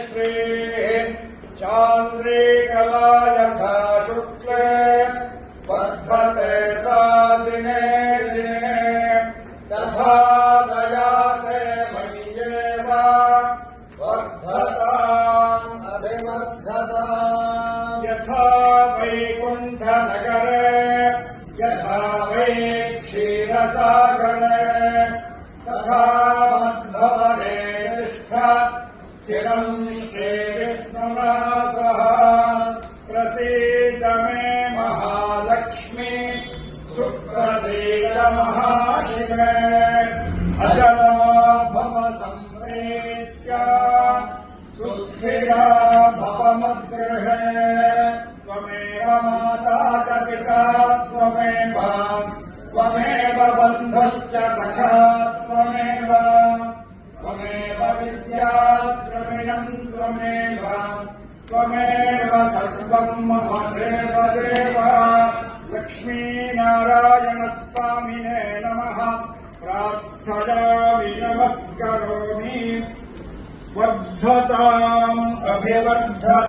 श्री चांद्रे कला यथा शुक्ले वर्धते सा दिने दिने तथा दयाते मय्येव वर्धताम् अभिवर्धताम् यथा वैकुण्ठनगरे यथा वै क्षीरसागरे तथा मध्वपदे तिष्ठ स्थिरम् श्रीविष्णुना सह प्रसीद मे महालक्ष्मी सुप्रसीद महाशिवे अचला भव सम्प्रीत्या सुस्थिरा भव मद्गृहे त्वमेव माता च पिता त्वमेव बन्धुश्च सखा त्वमेव विद्या द्रविणम् त्वमेव सर्वम् मम देवदेव लक्ष्मीनारायणस्वामिने नमः प्रार्थयामि नमस्करोमि वर्धताम् अभिवर्ध